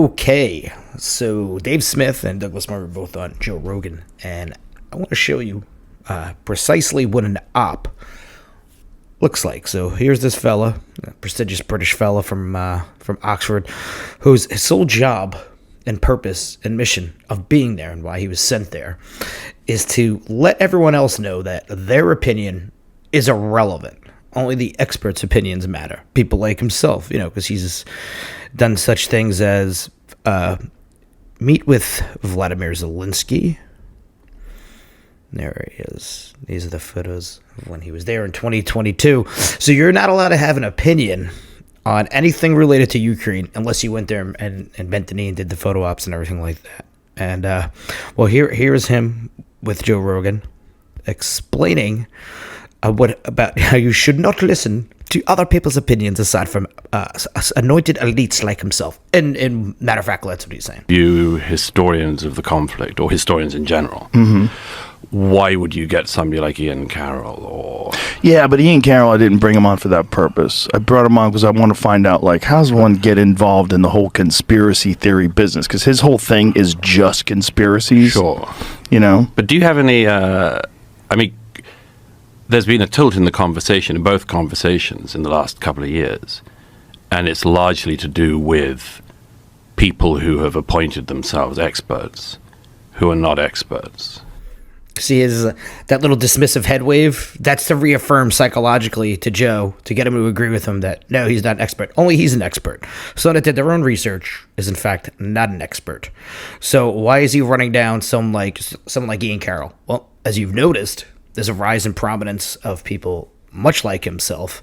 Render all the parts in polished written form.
Okay, so Dave Smith and Douglas Murray are both on Joe Rogan, and I want to show you precisely what an op looks like. So here's this fella, a prestigious British fella from Oxford, whose sole job and purpose and mission of being there and why he was sent there is to let everyone else know that their opinion is irrelevant. Only the experts' opinions matter. People like himself, because he's done such things as meet with Vladimir Zelensky. There he is. These are the photos of when he was there in 2022. So you're not allowed to have an opinion on anything related to Ukraine unless you went there and bent the knee and did the photo ops and everything like that. And, here's him with Joe Rogan explaining about how you should not listen to other people's opinions aside from anointed elites like himself. In matter of fact, that's what he's saying. You historians of the conflict, or historians in general, why would you get somebody like Ian Carroll? Or Yeah, but Ian Carroll, I didn't bring him on for that purpose. I brought him on because I want to find out, how does one get involved in the whole conspiracy theory business? Because his whole thing is just conspiracies. Sure. But do you have any, there's been a tilt in the conversation, in both conversations in the last couple of years, and it's largely to do with people who have appointed themselves experts who are not experts. See, that little dismissive head wave, that's to reaffirm psychologically to Joe, to get him to agree with him that, no, he's not an expert. Only he's an expert. Someone that did their own research is, in fact, not an expert. So why is he running down someone like Ian Carroll? Well, as you've noticed, there's a rise in prominence of people much like himself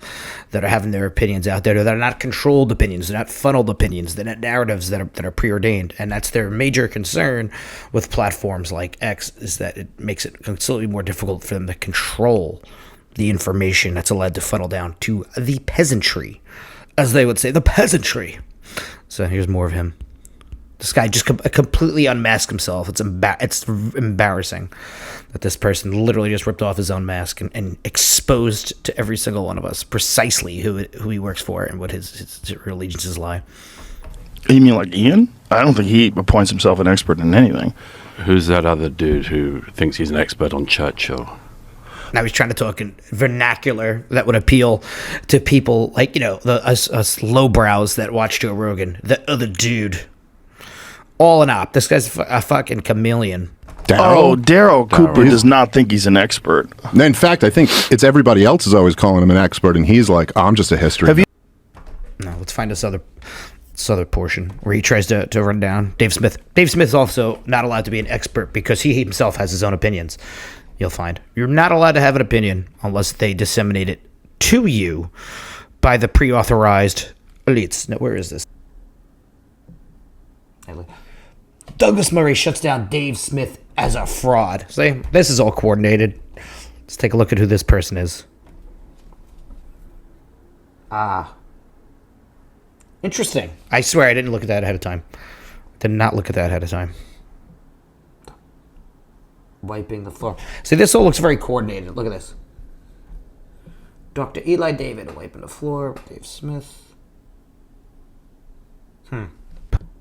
that are having their opinions out there. They're not controlled opinions. They're not funneled opinions. They're not narratives that are preordained. And that's their major concern with platforms like X, is that it makes it considerably more difficult for them to control the information that's allowed to funnel down to the peasantry, as they would say, the peasantry. So here's more of him. This guy just completely unmasked himself. It's embarrassing that this person literally just ripped off his own mask and exposed to every single one of us precisely who he works for and what his allegiances lie. You mean like Ian? I don't think he appoints himself an expert in anything. Who's that other dude who thinks he's an expert on Churchill? Now he's trying to talk in vernacular that would appeal to people like, us lowbrows that watch Joe Rogan. The other dude. All an op. This guy's a fucking chameleon. Daryl Cooper does not think he's an expert. In fact, I think it's everybody else is always calling him an expert, and he's like, I'm just a history. No, let's find this other portion where he tries to run down Dave Smith. Dave Smith's also not allowed to be an expert because he himself has his own opinions. You'll find you're not allowed to have an opinion unless they disseminate it to you by the pre-authorized elites. Now, where is this? Douglas Murray shuts down Dave Smith as a fraud. See, this is all coordinated. Let's take a look at who this person is. Interesting. I swear I didn't look at that ahead of time. Did not look at that ahead of time. Wiping the floor. See, this all looks very coordinated. Look at this. Dr. Eli David wiping the floor. Dave Smith.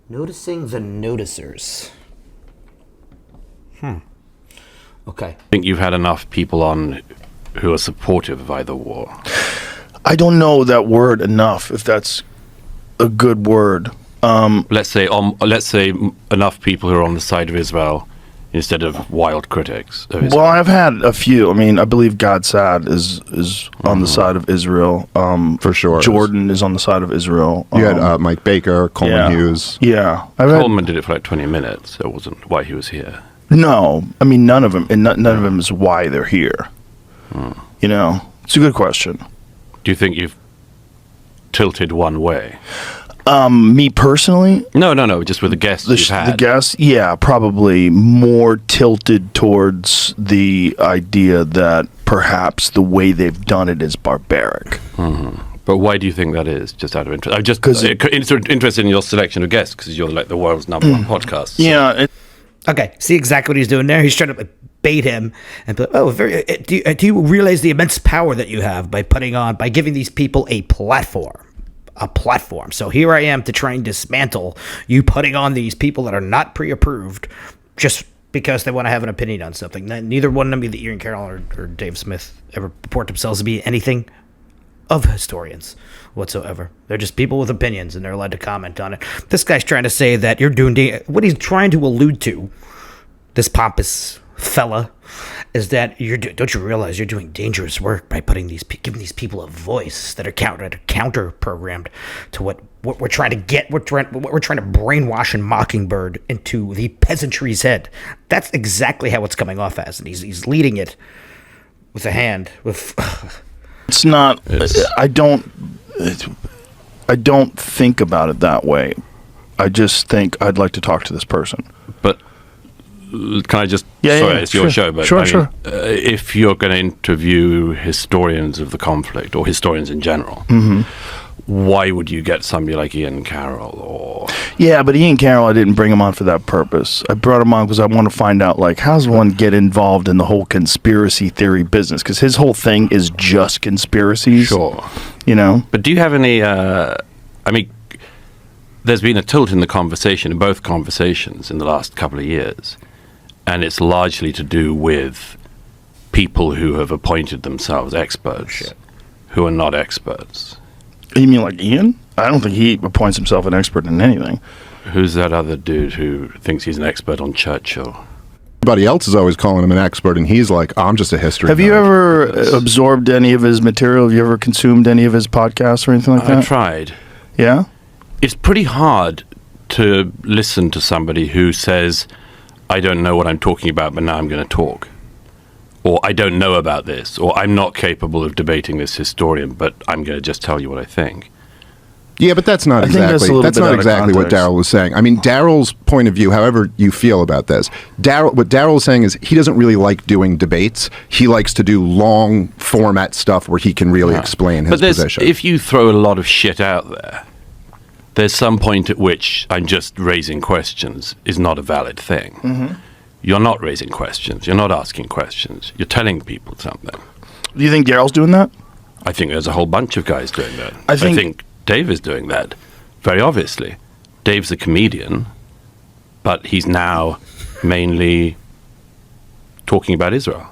Noticing the noticers. Okay. I think you've had enough people on who are supportive of either war. I don't know that word enough, if that's a good word. Let's say enough people who are on the side of Israel instead of wild critics of Israel. Well, I've had a few. I believe God Sad is on the side of Israel. For sure. Jordan is on the side of Israel. You had Mike Baker, Coleman Hughes. Yeah. Coleman did it for 20 minutes. It wasn't why he was here. No. None of them. And none of them is why they're here. It's a good question. Do you think you've tilted one way? Me personally? No, just with the guests you've had. The guests? Yeah, probably more tilted towards the idea that perhaps the way they've done it is barbaric. But why do you think that is, just out of interest? I'm just interested in your selection of guests, because you're like the world's number one podcast. So. Yeah. Okay, see exactly what he's doing there? He's trying to bait him and be like, do you realize the immense power that you have by giving these people a platform? a platform. So here I am to try and dismantle you putting on these people that are not pre-approved just because they want to have an opinion on something. Neither one of them, either Ian Carroll or Dave Smith, ever purport themselves to be anything of historians whatsoever. They're just people with opinions, and they're allowed to comment on it. This guy's trying to say that you're doing what he's trying to allude to, this pompous fella, is that don't you realize you're doing dangerous work by giving these people a voice that are counter programmed to what we're trying to get. What we're trying to brainwash and mockingbird into the peasantry's head. That's exactly how it's coming off as, and he's leading it with a hand with. It's not. I don't think about it that way. I just think I'd like to talk to this person. But can I just? Yeah, sorry, yeah, it's your show. But sure. If you're going to interview historians of the conflict or historians in general, why would you get somebody like Ian Carroll or? Yeah, but Ian Carroll, I didn't bring him on for that purpose. I brought him on because I want to find out, like, how does one get involved in the whole conspiracy theory business? Because his whole thing is just conspiracies. Sure. You know? But do you have any, there's been a tilt in the conversation, in both conversations in the last couple of years, and it's largely to do with people who have appointed themselves experts who are not experts. You mean like Ian? I don't think he appoints himself an expert in anything. Who's that other dude who thinks he's an expert on Churchill? Everybody else is always calling him an expert, and he's like, I'm just a history Have nerd. you ever absorbed any of his material? Have you ever consumed any of his podcasts or anything like that? I tried. Yeah? It's pretty hard to listen to somebody who says, I don't know what I'm talking about, but now I'm going to talk. Or I don't know about this. Or I'm not capable of debating this historian, but I'm going to just tell you what I think. Yeah, but that's not I think that's a exactly little that's bit not out of exactly what context. Daryl was saying. I mean, Daryl's point of view, however you feel about this, what Daryl is saying is he doesn't really like doing debates. He likes to do long format stuff where he can really explain his position. If you throw a lot of shit out there, there's some point at which I'm just raising questions is not a valid thing. You're not raising questions. You're not asking questions. You're telling people something. Do you think Daryl's doing that? I think there's a whole bunch of guys doing that. I I think- think Dave is doing that, very obviously. Dave's a comedian, but he's now mainly talking about Israel.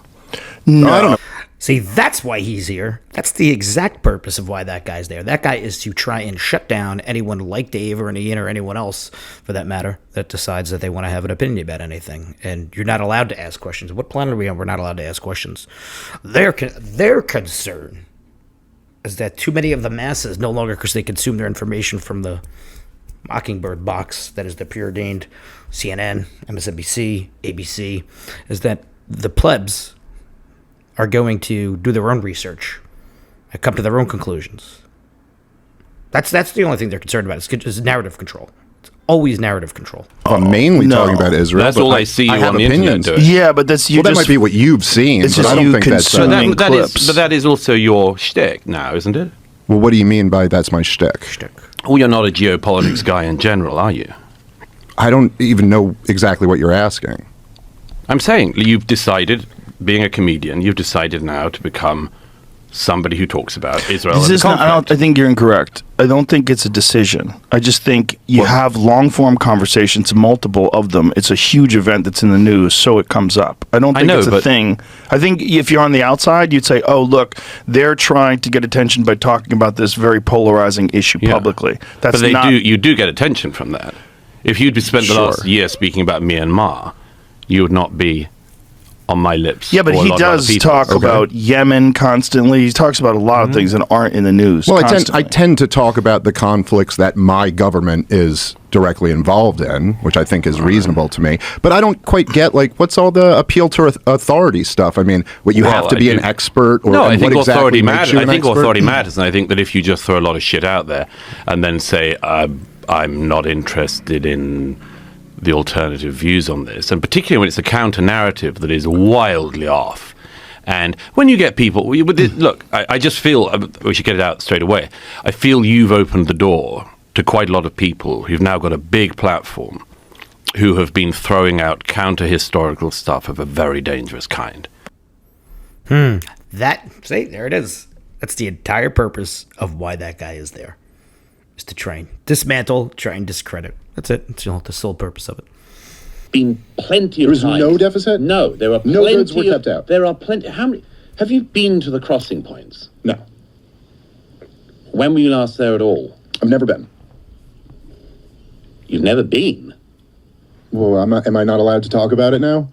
No, I don't know. See, that's why he's here. That's the exact purpose of why that guy's there. That guy is to try and shut down anyone like Dave or Ian or anyone else, for that matter, that decides that they want to have an opinion about anything. And you're not allowed to ask questions. What planet are we on? We're not allowed to ask questions. Their concern is that too many of the masses, no longer because they consume their information from the Mockingbird box, that is the preordained CNN, MSNBC, ABC, is that the plebs are going to do their own research and come to their own conclusions. That's the only thing they're concerned about. It's narrative control. It's always narrative control. I'm mainly no. talking about Israel. That's but all I see you have on the internet opinions. doing. Yeah, but that's you Well, that just... might be what you've seen, It's but just I don't you think that's... consuming But clips. that is also your shtick now, isn't it? well, what do you mean by that's my shtick? Well, you're not a geopolitics guy in general, are you? I don't even know exactly what you're asking. I'm saying you've decided, being a comedian, you've decided now to become somebody who talks about Israel This and the is not, conflict. I think you're incorrect. I don't think it's a decision. I just think you have long-form conversations, multiple of them. It's a huge event that's in the news, so it comes up. I don't think it's a thing. I think if you're on the outside, you'd say, oh, look, they're trying to get attention by talking about this very polarizing issue publicly. That's but not... you do get attention from that. If you'd spent the last year speaking about Myanmar, you would not be on my lips. Yeah, but or a he lot of other does people. talk about Yemen constantly. He talks about a lot of things that aren't in the news. Well, I constantly. tend to talk about the conflicts that my government is directly involved in, which I think is reasonable to me. But I don't quite get, like, what's all the appeal to authority stuff? I mean, what you have to be an expert, or no, I and think what exactly authority makes matters. you I an think expert? authority matters, and I think that if you just throw a lot of shit out there and then say I'm not interested in the alternative views on this, and particularly when it's a counter narrative that is wildly off. And when you get people, look, I just feel we should get it out straight away. I feel you've opened the door to quite a lot of people who've now got a big platform who have been throwing out counter historical stuff of a very dangerous kind. See, there it is. That's the entire purpose of why that guy is there. is to try and dismantle, try and discredit. That's it. It's the sole purpose of it. Been plenty of There was times. no deficit? No, there are No plenty goods were kept out. There are plenty. How many? Have you been to the crossing points? No. When were you last there at all? I've never been. You've never been? Well, am I not allowed to talk about it now?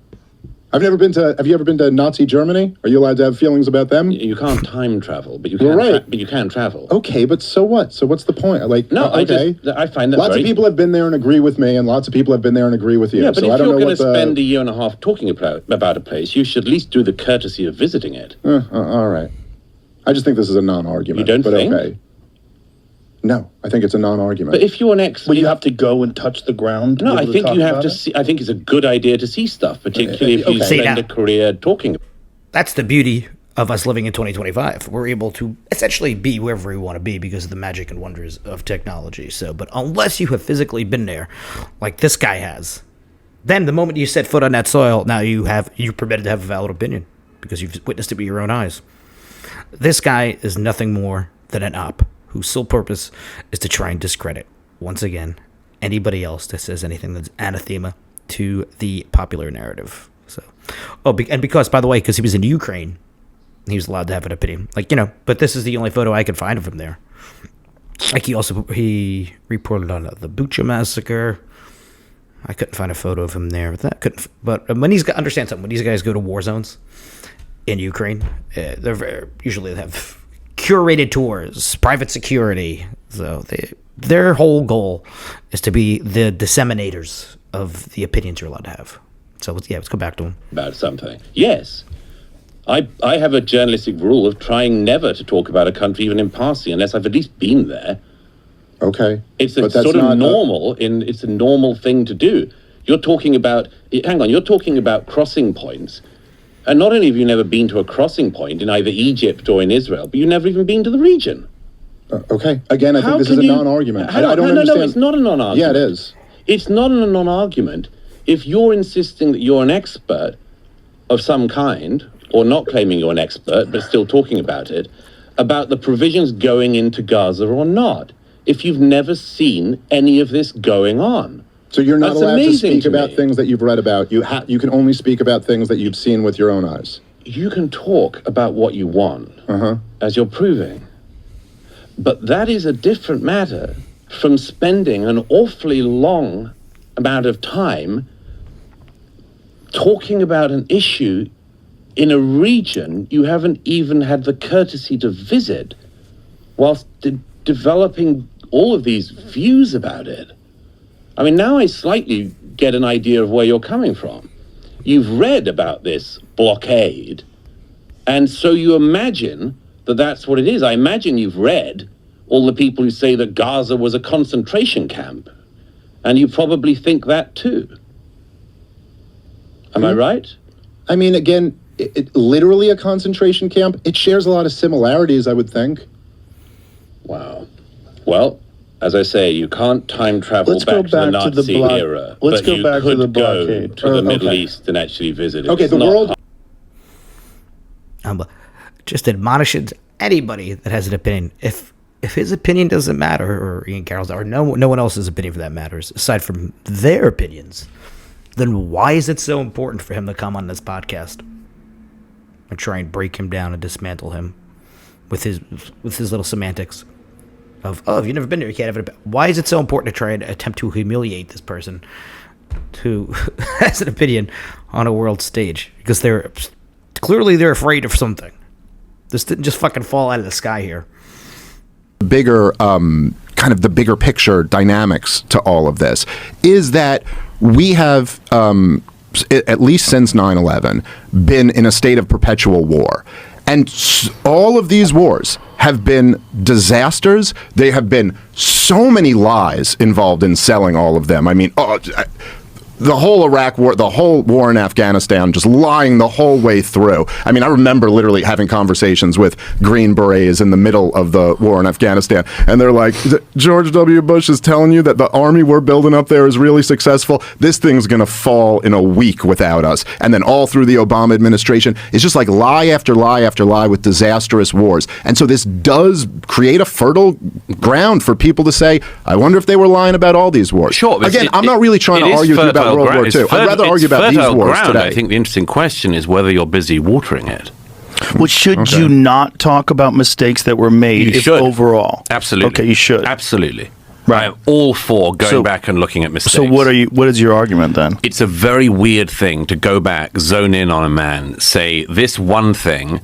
Have you ever been to Nazi Germany? Are you allowed to have feelings about them? You can't time travel, but you You're can. right. But you can travel. Okay, but so what? So what's the point? No, okay. I find that lots very... of people have been there and agree with me, and lots of people have been there and agree with you. Yeah, but so if I don't you're know going to what spend a year and a half talking about a place, you should at least do the courtesy of visiting it. All right. I just think this is a non-argument. You don't but think? Okay. No, I think it's a non-argument. But if you're an Well, you have to go and touch the ground. To No, be I able think talk you have about to it? see. I think it's a good idea to see stuff, particularly if you Okay. spend a career talking. That's the beauty of us living in 2025. We're able to essentially be wherever we want to be because of the magic and wonders of technology. So, but unless you have physically been there, like this guy has, then the moment you set foot on that soil, now you're permitted to have a valid opinion because you've witnessed it with your own eyes. This guy is nothing more than an op whose sole purpose is to try and discredit, once again, anybody else that says anything that's anathema to the popular narrative. So, and because, by the way, because he was in Ukraine, he was allowed to have an opinion. But this is the only photo I could find of him there. Like, he reported on the Bucha massacre. I couldn't find a photo of him there. But when understand something, when these guys go to war zones in Ukraine, they have curated tours, private security. So their whole goal is to be the disseminators of the opinions you're allowed to have. So let's go back to him. About something. Yes. I have a journalistic rule of trying never to talk about a country even in passing unless I've at least been there. Okay. It's a sort of normal, it's a normal thing to do. You're talking about crossing points. And not only have you never been to a crossing point in either Egypt or in Israel, but you've never even been to the region. Okay. Again, I think this is a non-argument. I don't understand. No, it's not a non-argument. Yeah, it is. It's not a non-argument if you're insisting that you're an expert of some kind, or not claiming you're an expert, but still talking about it, about the provisions going into Gaza or not, if you've never seen any of this going on. So you're not allowed to speak about me. things that you've read about. You can only speak about things that you've seen with your own eyes. You can talk about what you want, as you're proving. But that is a different matter from spending an awfully long amount of time talking about an issue in a region you haven't even had the courtesy to visit whilst developing all of these views about it. I mean, now I slightly get an idea of where you're coming from. You've read about this blockade, and so you imagine that that's what it is. I imagine you've read all the people who say that Gaza was a concentration camp, and you probably think that too. Am I right? I mean, again, it literally a concentration camp. It shares a lot of similarities, I would think. Wow. Well, as I say, you can't time travel back to the Nazi era. Let's but go you back to could the go blockade. to the Middle East and actually visit it. Okay, It's the not world. Just admonishes anybody that has an opinion. If his opinion doesn't matter, or Ian Carroll's, or no one else's opinion for that matters, aside from their opinions, then why is it so important for him to come on this podcast and try and break him down and dismantle him with his little semantics of, if you've never been there, you can't have it. Why is it so important to try and attempt to humiliate this person who has an opinion on a world stage? Because they're afraid of something. This didn't just fucking fall out of the sky here. Bigger, kind of the bigger picture dynamics to all of this is that we have, at least since 9/11, been in a state of perpetual war. And all of these wars have been disasters. They have been so many lies involved in selling all of them. I mean, the whole Iraq war, the whole war in Afghanistan, just lying the whole way through. I mean, I remember literally having conversations with Green Berets in the middle of the war in Afghanistan, and they're like, George W. Bush is telling you that the army we're building up there is really successful. This thing's going to fall in a week without us. And then all through the Obama administration, it's just like lie after lie after lie with disastrous wars. And so this does create a fertile ground for people to say, I wonder if they were lying about all these wars. Sure. Again, I'm not really trying to argue with you about World War II. I'd rather argue about these wars today. I think the interesting question is whether you're busy watering it. Well, should you not talk about mistakes that were made overall? Absolutely. Okay, you should. Absolutely. Right. I'm all for going back and looking at mistakes. So what is your argument then? It's a very weird thing to go back, zone in on a man, say this one thing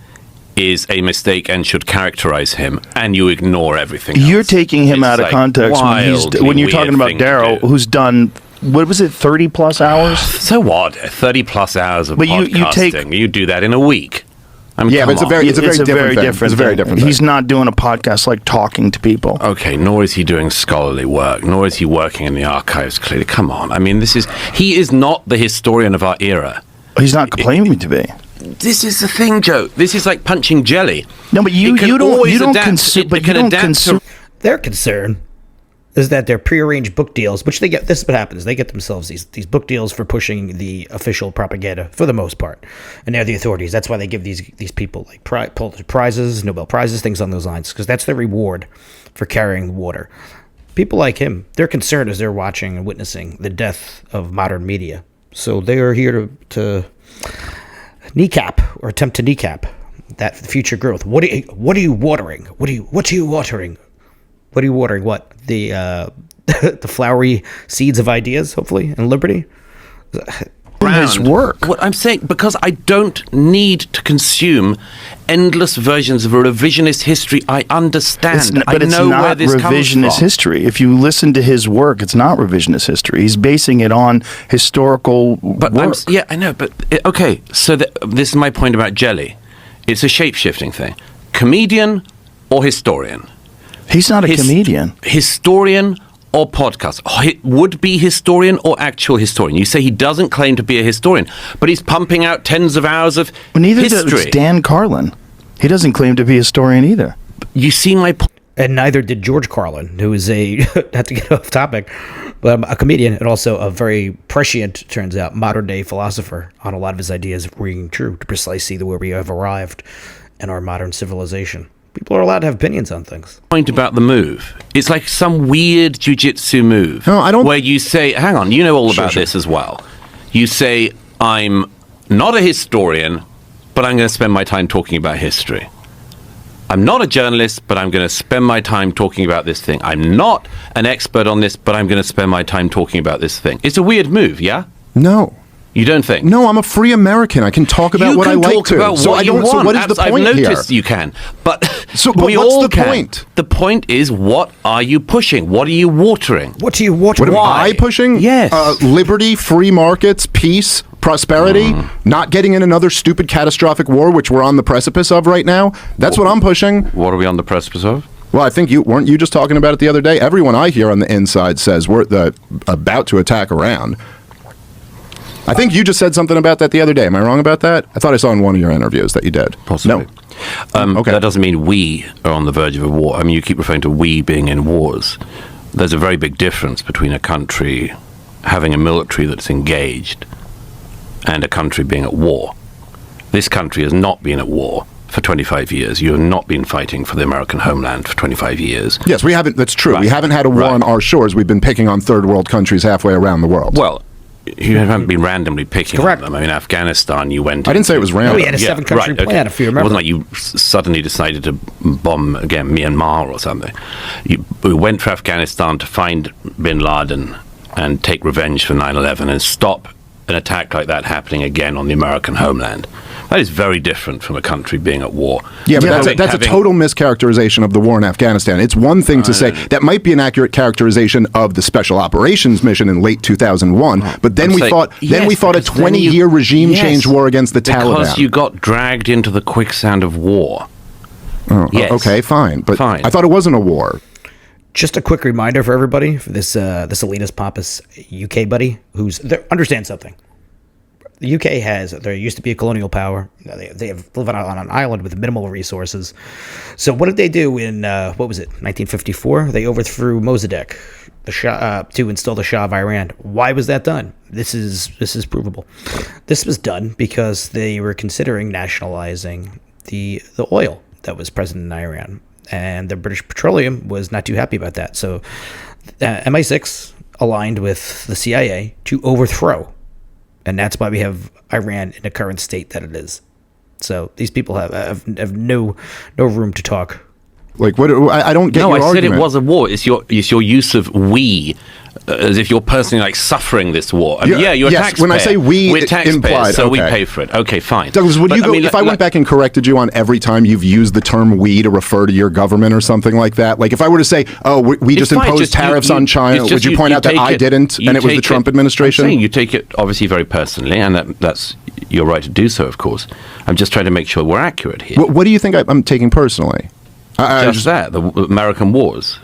is a mistake and should characterize him, and you ignore everything else. You're taking him out of context when you're talking about Darrow, who's done, what was it, 30 plus hours? So what? 30 plus hours of podcasting. You do that in a week. I mean, but it's a very different thing. He's not doing a podcast like talking to people. Okay, nor is he doing scholarly work, nor is he working in the archives, clearly. Come on. I mean, he is not the historian of our era. He's not claiming to be. This is the thing, Joe. This is like punching jelly. No, but you don't consume. Their concern is that their prearranged book deals, which they get, this is what happens. They get themselves these book deals for pushing the official propaganda for the most part, and they're the authorities. That's why they give these people like Pulitzer prizes, Nobel prizes, things on those lines, because that's their reward for carrying the water. People like him, their concern is they're watching and witnessing the death of modern media. So they are here to kneecap or attempt to kneecap that future growth. What are you watering? What are you watering? What are you watering? What? The the flowery seeds of ideas, hopefully, and liberty? His work. What I'm saying, because I don't need to consume endless versions of a revisionist history. I understand. But it's not revisionist history. If you listen to his work, it's not revisionist history. He's basing it on historical work. Yeah, I know. But okay, so this is my point about jelly. It's a shape-shifting thing. Comedian or historian? He's not a comedian. Historian or podcast? Would-be historian or actual historian? You say he doesn't claim to be a historian, but he's pumping out tens of hours of neither history. Does Dan Carlin. He doesn't claim to be a historian either. You see my point? And neither did George Carlin, who is not to get off topic, but a comedian and also a very prescient, turns out, modern-day philosopher on a lot of his ideas ringing true to precisely where we have arrived in our modern civilization. People are allowed to have opinions on things. Point about the move. It's like some weird jiu-jitsu move. No, I don't. Where you say, hang on, you know all about this as well. You say, I'm not a historian, but I'm going to spend my time talking about history. I'm not a journalist, but I'm going to spend my time talking about this thing. I'm not an expert on this, but I'm going to spend my time talking about this thing. It's a weird move, yeah? No. You don't think? No, I'm a free American. I can talk about what I like to. About so what I don't. You want. So what is the point I've here? noticed you can, but but we what's all the can. point? The point is, what are you pushing? What are you watering? What are you watering? What am I pushing? Yes. Liberty, free markets, peace, prosperity, not getting in another stupid catastrophic war, which we're on the precipice of right now. That's what I'm pushing. What are we on the precipice of? Well, I think weren't you just talking about it the other day? Everyone I hear on the inside says we're about to attack Iran. I think you just said something about that the other day. Am I wrong about that? I thought I saw in one of your interviews that you did. Possibly. No. Okay. That doesn't mean we are on the verge of a war. I mean, you keep referring to we being in wars. There's a very big difference between a country having a military that's engaged and a country being at war. This country has not been at war for 25 years. You have not been fighting for the American homeland for 25 years. Yes, we haven't. That's true. Right. We haven't had a war on our shores. We've been picking on third world countries halfway around the world. Well, you haven't been randomly picking on them. I mean, Afghanistan, you went... I didn't say it was random. We had a seven-country plan, if you remember. It wasn't like you suddenly decided to bomb, again, Myanmar or something. We went for Afghanistan to find bin Laden and take revenge for 9/11 and stop an attack like that happening again on the American homeland. That is very different from a country being at war. Yeah, but that's a total mischaracterization of the war in Afghanistan. It's one thing to say that might be an accurate characterization of the special operations mission in late 2001, but then we fought a 20-year regime change war against the Taliban. Because you got dragged into the quicksand of war. Okay, fine. But I thought it wasn't a war. Just a quick reminder for everybody, for this elitist pompous UK buddy understand something. The UK there used to be a colonial power. They live on an island with minimal resources. So what did they do in, 1954? They overthrew Mossadegh, the Shah, to install the Shah of Iran. Why was that done? This is provable. This was done because they were considering nationalizing the oil that was present in Iran. And the British Petroleum was not too happy about that. So MI6 aligned with the CIA to overthrow. And that's why we have Iran in the current state that it is. So these people have no room to talk. Like, what? I don't get your argument. No, I said it was a war. It's your use of we, as if you're personally like suffering this war. I mean, you're a taxpayer. When I say we, we're taxpayers, implied, so okay. we pay for it. Okay, fine. Douglas, if I went back and corrected you on every time you've used the term "we" to refer to your government or something like that, like if I were to say, "Oh, we just imposed tariffs on China," would you point out that I didn't, and it was the Trump administration? I'm saying you take it obviously very personally, and that's your right to do so, of course. I'm just trying to make sure we're accurate here. What do you think I'm taking personally? The American wars.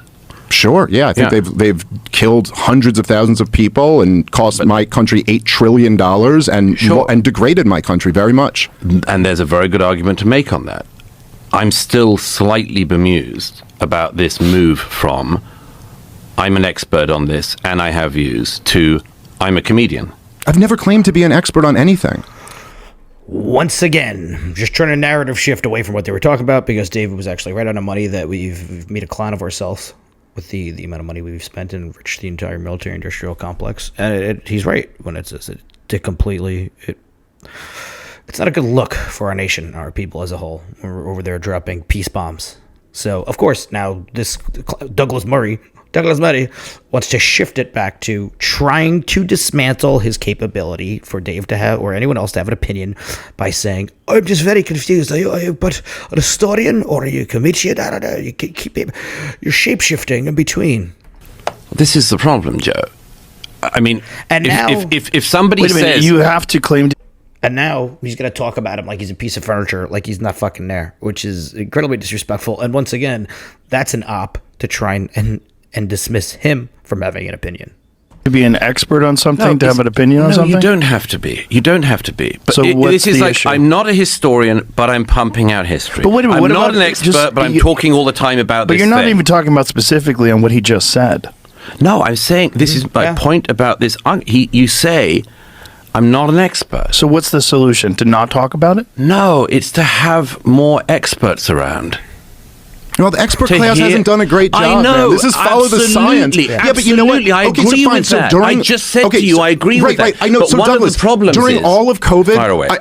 Sure, yeah. I think they've killed hundreds of thousands of people and cost my country $8 trillion and degraded my country very much. And there's a very good argument to make on that. I'm still slightly bemused about this move from I'm an expert on this and I have views to I'm a comedian. I've never claimed to be an expert on anything. Once again, just trying to narrative shift away from what they were talking about, because David was actually right on the money that we've made a clown of ourselves with the amount of money we've spent and enriched the entire military industrial complex. And he's right when it says it's not a good look for our nation, our people as a whole. We're over there dropping peace bombs. So, of course, now this Douglas Murray wants to shift it back to trying to dismantle his capability for Dave to have, or anyone else to have an opinion, by saying, I'm just very confused. Are you but an historian or are you a comedian? I don't know. You're shape-shifting in between. This is the problem, Joe. I mean, and if somebody says... you have to claim... And now he's going to talk about him like he's a piece of furniture, like he's not fucking there, which is incredibly disrespectful. And once again, that's an op to try and dismiss him from having an opinion. To be an expert on something, to have an opinion on something? You don't have to be. You don't have to be. But so this is like, issue? I'm not a historian, but I'm pumping out history. But wait a minute, I'm not an expert, but I'm talking all the time about this. But you're not even talking about specifically on what he just said. No, I'm saying, this is my point about this. You say... I'm not an expert. So what's the solution? To not talk about it? No, it's to have more experts around. Well, the expert class hasn't done a great job. I know. Man. This is follow the science. Yeah, but you know what? I agree with that. I just said to you, I agree with that. Right. I know. But so one Douglas, of the problems during all of COVID,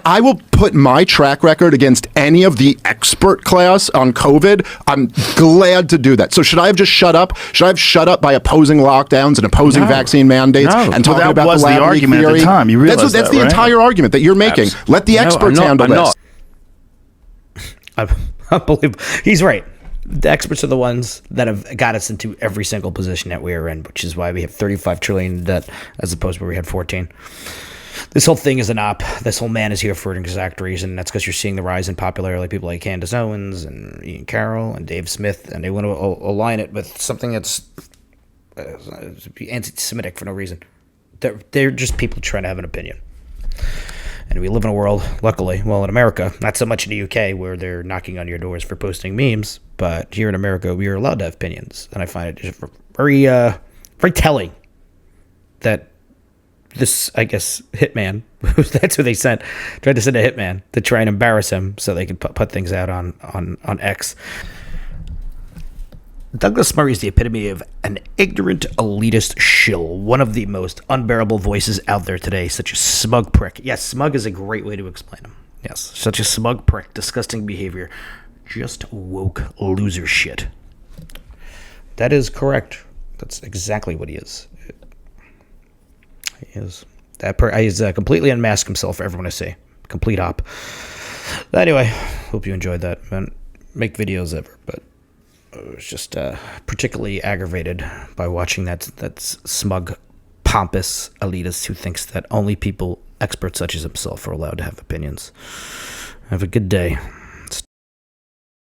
I will put my track record against any of the expert class on COVID. I'm glad to do that. So should I have just shut up? Should I have shut up by opposing lockdowns and opposing vaccine mandates and talking about the lab argument theory? At the time. You realize that's the entire argument that you're making. Let the experts handle this. Unbelievable. He's right. The experts are the ones that have got us into every single position that we are in, which is why we have 35 trillion in debt as opposed to where we had 14. This whole thing is an op. This whole man is here for an exact reason. That's because you're seeing the rise in popularity, people like Candace Owens and Ian Carroll and Dave Smith, and they want to align it with something that's anti-Semitic for no reason. They're just people trying to have an opinion. And we live in a world, luckily, in America, not so much in the UK where they're knocking on your doors for posting memes, but here in America, we are allowed to have opinions. And I find it just very, very telling that this, I guess, hitman, that's who they sent, tried to send a hitman to try and embarrass him so they could put things out on X. Douglas Murray is the epitome of an ignorant, elitist shill, one of the most unbearable voices out there today, such a smug prick. Yes, smug is a great way to explain him. Yes, such a smug prick, disgusting behavior, just woke loser shit. That is correct. That's exactly what he is. He is. He's completely unmasked himself for everyone to see. Complete op. Anyway, hope you enjoyed that. Man, make videos ever, but I was just particularly aggravated by watching that smug, pompous elitist who thinks that only people, experts such as himself, are allowed to have opinions. Have a good day.